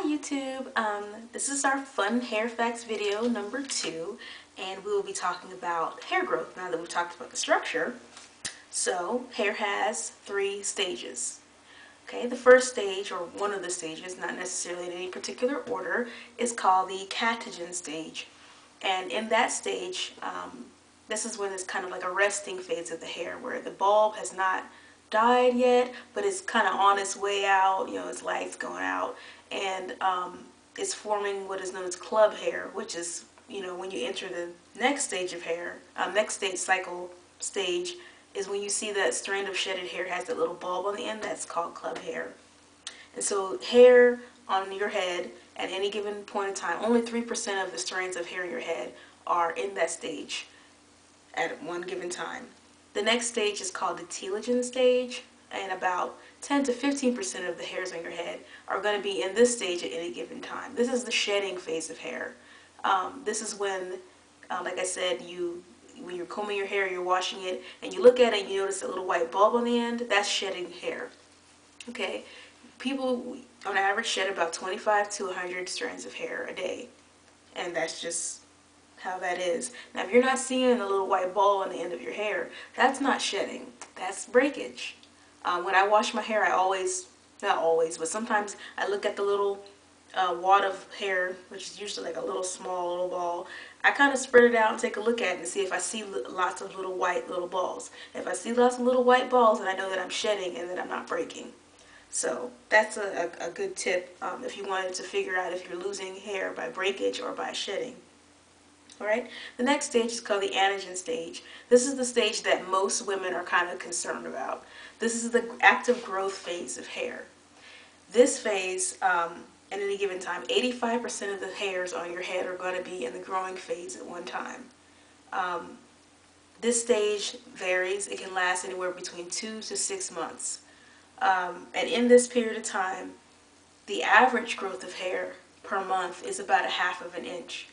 Hi YouTube, this is our fun hair facts video number 2, and we will be talking about hair growth now that we've talked about the structure. So hair has 3 stages. Okay, the first stage, or one of the stages, not necessarily in any particular order, is called the catagen stage. And in that stage, this is when it's kind of like a resting phase of the hair where the bulb has not died yet, but it's kind of on its way out, its light's going out, and it's forming what is known as club hair, which is, when you enter the next stage of hair, next stage cycle stage, is when you see that strand of shedded hair has that little bulb on the end. That's called club hair. And so hair on your head at any given point in time, only 3% of the strands of hair in your head are in that stage at one given time. The next stage is called the telogen stage, and about 10 to 15% of the hairs on your head are going to be in this stage at any given time. This is the shedding phase of hair. This is when, like I said, when you're combing your hair, you're washing it, and you look at it and you notice a little white bulb on the end. That's shedding hair. Okay, people on average shed about 25 to 100 strands of hair a day, and that's just how that is. Now, if you're not seeing a little white ball on the end of your hair, that's not shedding. That's breakage. When I wash my hair, I always, not always, but sometimes I look at the little wad of hair, which is usually like a little small little ball. I kind of spread it out and take a look at it and see if I see lots of little white little balls. If I see lots of little white balls, then I know that I'm shedding and that I'm not breaking. So that's a good tip if you wanted to figure out if you're losing hair by breakage or by shedding. Alright, the next stage is called the anagen stage. This is the stage that most women are kind of concerned about. This is the active growth phase of hair. This phase, at any given time, 85% of the hairs on your head are going to be in the growing phase at one time. This stage varies. It can last anywhere between 2 to 6 months. And in this period of time, the average growth of hair per month is about 1/2 inch.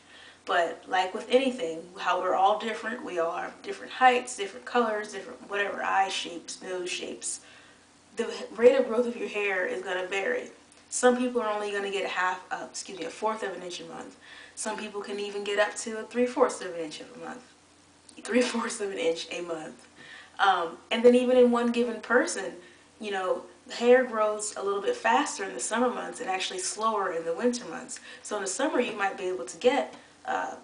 But like with anything, how we're all different, we all have different heights, different colors, different whatever, eye shapes, nose shapes. The rate of growth of your hair is going to vary. Some people are only going to get a 1/4 of an inch a month. Some people can even get up to a 3/4 of an inch a month. 3/4 of an inch a month. And then even in one given person, hair grows a little bit faster in the summer months and actually slower in the winter months. So in the summer you might be able to get a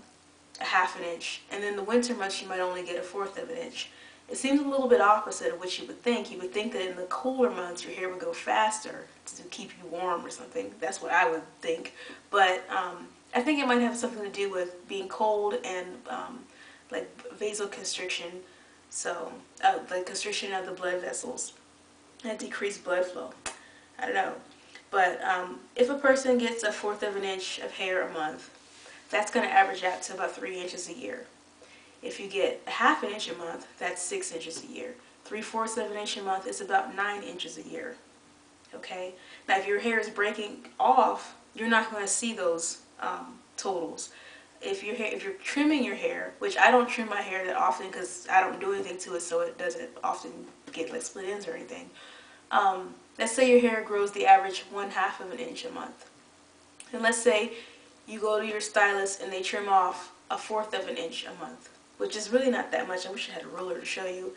1/2 inch, and then the winter months you might only get a 1/4 of an inch. It seems a little bit opposite of what you would think. You would think that in the cooler months your hair would go faster to keep you warm or something. That's what I would think. But I think it might have something to do with being cold and like vasoconstriction, so the constriction of the blood vessels and decreased blood flow. I don't know. But if a person gets a 1/4 of an inch of hair a month, that's going to average out to about 3 inches a year. If you get a 1/2 inch a month, that's 6 inches a year. 3/4 of an inch a month is about 9 inches a year. Okay? Now, if your hair is breaking off, you're not going to see those totals. If you're trimming your hair, which I don't trim my hair that often because I don't do anything to it, so it doesn't often get like split ends or anything. Let's say your hair grows the average 1/2 of an inch a month. And let's say you go to your stylist and they trim off a 1/4 of an inch a month, which is really not that much. I wish I had a ruler to show you.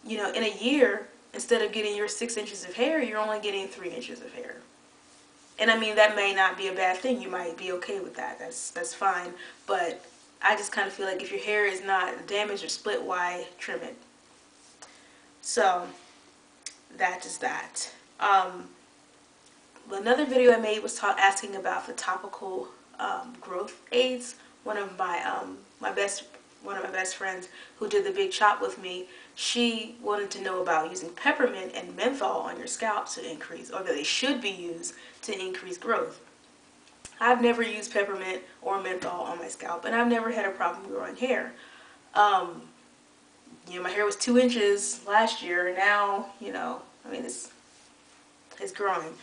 In a year, instead of getting your 6 inches of hair, you're only getting 3 inches of hair. And I mean, that may not be a bad thing. You might be okay with that. That's fine. But I just kind of feel like if your hair is not damaged or split, why trim it? So that is that. Another video I made was asking about the topical growth aids. One of my best friends who did the big chop with me, she wanted to know about using peppermint and menthol on your scalp to increase, or that they should be used to increase growth. I've never used peppermint or menthol on my scalp, and I've never had a problem growing hair. My hair was 2 inches last year, and now, I mean, it's growing.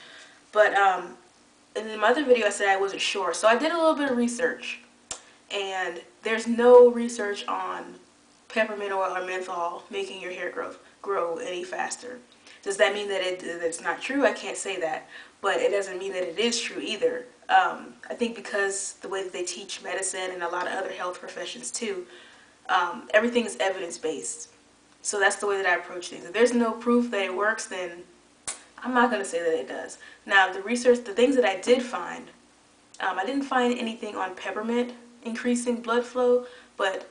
But in my other video I said I wasn't sure, so I did a little bit of research, and there's no research on peppermint oil or menthol making your hair grow any faster. Does that mean that it's not true? I can't say that, but it doesn't mean that it is true either. I think because the way that they teach medicine and a lot of other health professions too, everything is evidence-based. So that's the way that I approach things. If there's no proof that it works, then I'm not going to say that it does. Now, the research, the things that I did find, I didn't find anything on peppermint increasing blood flow, but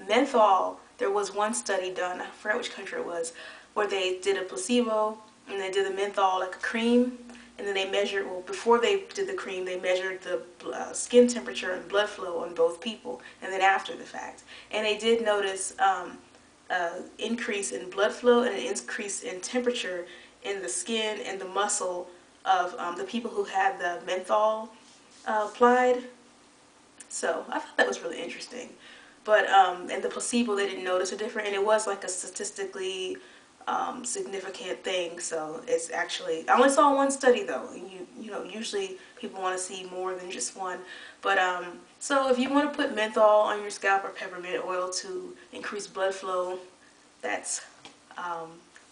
menthol, there was one study done, I forget which country it was, where they did a placebo and they did the menthol like a cream, and then they measured, well, before they did the cream, they measured the skin temperature and blood flow on both people, and then after the fact. And they did notice increase in blood flow and an increase in temperature in the skin and the muscle of the people who had the menthol applied. So I thought that was really interesting. But in the placebo, they didn't notice a difference, and it was like a statistically significant thing. So it's actually, I only saw one study though. You know, usually people want to see more than just one. But so if you want to put menthol on your scalp or peppermint oil to increase blood flow, that's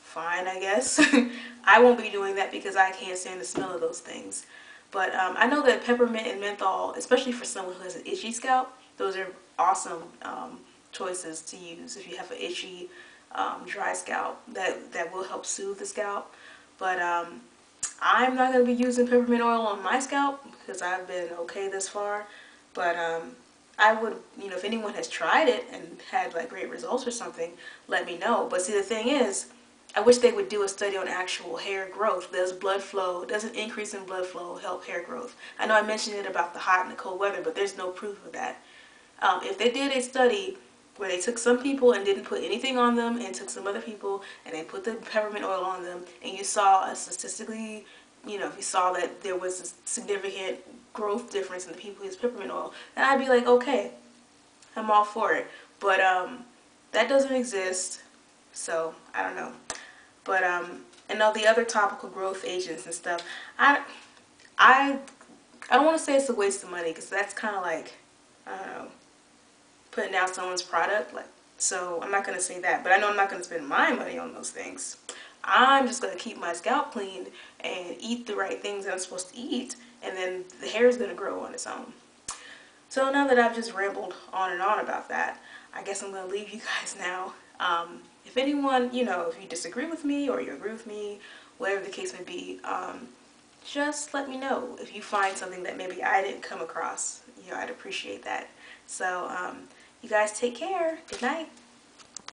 fine, I guess. I won't be doing that because I can't stand the smell of those things. But I know that peppermint and menthol, especially for someone who has an itchy scalp, those are awesome choices to use if you have an itchy, dry scalp. That will help soothe the scalp. But I'm not going to be using peppermint oil on my scalp because I've been okay this far. But I would, you know, if anyone has tried it and had like great results or something, let me know. But see, the thing is, I wish they would do a study on actual hair growth. Does blood flow, does an increase in blood flow help hair growth? I know I mentioned it about the hot and the cold weather, but there's no proof of that. If they did a study where they took some people and didn't put anything on them and took some other people and they put the peppermint oil on them, and you saw a statistically, you know, if you saw that there was a significant growth difference in the people who used peppermint oil, then I'd be like, okay, I'm all for it. But that doesn't exist, so I don't know. But and all the other topical growth agents and stuff, I don't want to say it's a waste of money because that's kind of like, I don't know, putting down someone's product. Like, so I'm not going to say that, but I know I'm not going to spend my money on those things. I'm just going to keep my scalp clean and eat the right things that I'm supposed to eat, and then the hair is going to grow on its own. So now that I've just rambled on and on about that, I guess I'm going to leave you guys now. If anyone, you know, if you disagree with me or you agree with me, whatever the case may be, just let me know if you find something that maybe I didn't come across. You know, I'd appreciate that. So, you guys take care. Good night.